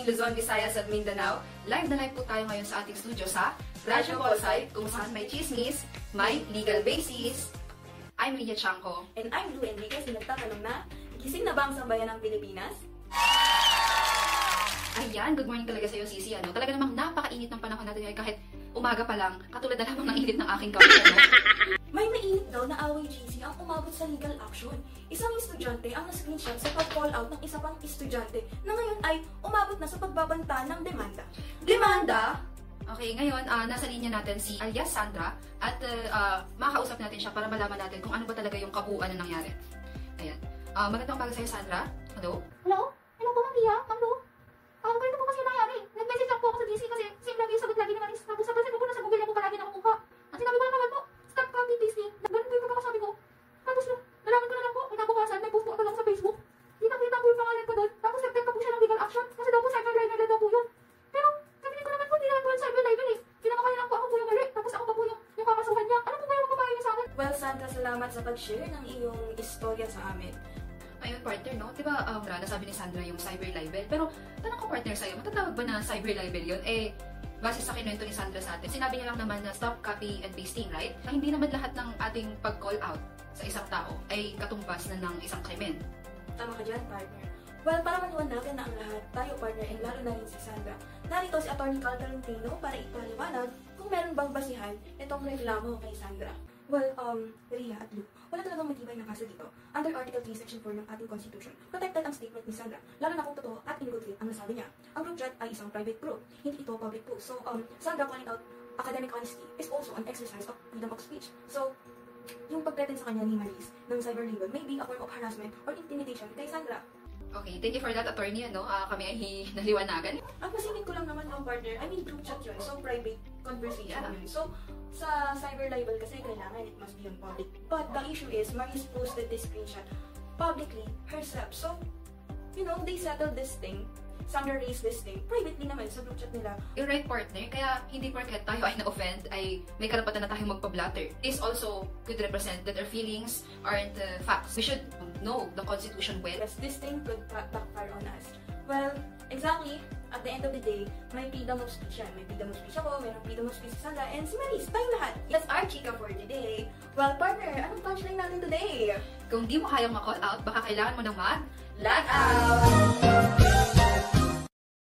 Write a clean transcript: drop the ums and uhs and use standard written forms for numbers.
Luzon, Visayas at Mindanao. Live na live po tayo ngayon sa ating studio sa Radyo Polsai, kung saan may chismis, may legal basis. I'm Lydia Chanco. And I'm Lou Enriquez, na nagtatanong na, gising na ba ang sambayan ng Pilipinas? Ayan, good morning talaga sa'yo, Sisi. Talaga namang napakainit ng panahon natin ngayon kahit umaga pa lang, katulad na lamang ng init ng aking kape. May mainit daw na away GC ang umabot sa legal action. Isang estudyante ang na-screenshot sa pag-call out ng isa pang estudyante na ngayon ay umabot na sa pagbabanta ng demanda. Demanda? Okay, ngayon, nasa linya natin si alias Sandra at makakausap natin siya para malaman natin kung ano ba talaga yung kabuuan na nangyari. Ayan. Magandang umaga sa'yo, Sandra. Hello? Hello? Hello po, Ma'am Lia? Ma'am Lu? Ganito po kasi yung nangyari. Nag-message lang po ako sa DC kasi same lagi yung sagot lagi ni Maris. Tapos napansin ko po na sa Google na po palagi nakukuha. At sinabi ko lang naman po, stop copy pasting. Ganun po yung pagkakasabi ko. Tapos nalaman ko na lang po, kinabukasan, may post po ako lang sa Facebook. Nakita po yung pangalan ko doon. Tapos nag-take pa po siya ng legal action. Kasi daw po cyber libel na daw po yun. Pero sabihin ko naman po, hindi naman po yung cyber libel eh. Kinamakayan lang po ako po yung mali. Tapos ako pa po yung kakasuhan niya. Ano po ba yung mapapayo niya sa akin? Well, Sandra, salamat sa pag-share ng iyong istorya sa amin. Ayun, partner, no? Diba, nasabi ni Sandra yung cyber libel. Pero, tanong ko, partner, sa'yo, matatawag ba na cyber libel yun? Base sa kinuwento ni Sandra sa atin, sinabi niya lang naman na stop copy and pasting, right? Hindi naman lahat ng ating pag-call out sa isang tao ay katumbas na ng isang krimen. Tama ka dyan, partner. Well, para maliwanagan na ang lahat, tayo, partner, and lalo na rin si Sandra, narito si Atty. Carl Tolentino para ipaliwanag kung meron bang basihan itong reklamo kay Sandra. Well, Ria at Lu, wala talagang matibay na kaso dito. Under Article 3, Section 4 ng ating Constitution, protected ang statement ni Sandra, lalo na kung totoo at in good faith ang nasabi niya. Ang group chat ay isang private group, hindi ito public post. So, Sandra calling out academic honesty is also an exercise of freedom of speech. So, yung pag-threaten sa kanya ni Maris ng cyber libel may be a form of harassment or intimidation kay Sandra. Okay, thank you for that, attorney, kami ay naliwanagan. Ang pasingin ko lang naman ng partner, I mean group chat yun, so private conversation yun. So, sa cyber libel kasi kailangan it must be on public. But the issue is, Maris posted this screenshot publicly herself. So, you know, they settled this thing. Sandra raised this thing privately naman sa group chat nila. You're right, partner. Kaya hindi porket tayo ay na-offend ay may karapatan na tayong magpa-blatter. This also could represent that our feelings aren't facts. We should know the Constitution well. Yes, this thing could backfire on us. Well, exactly, at the end of the day, may freedom of speech yan. May freedom of speech ako, may freedom of speech si Sandra, and si Maris, tayong lahat. That's our chika for today. Well, partner, anong punchline natin today? Kung di mo kayang ma-call out, baka kailangan mo ng Log out!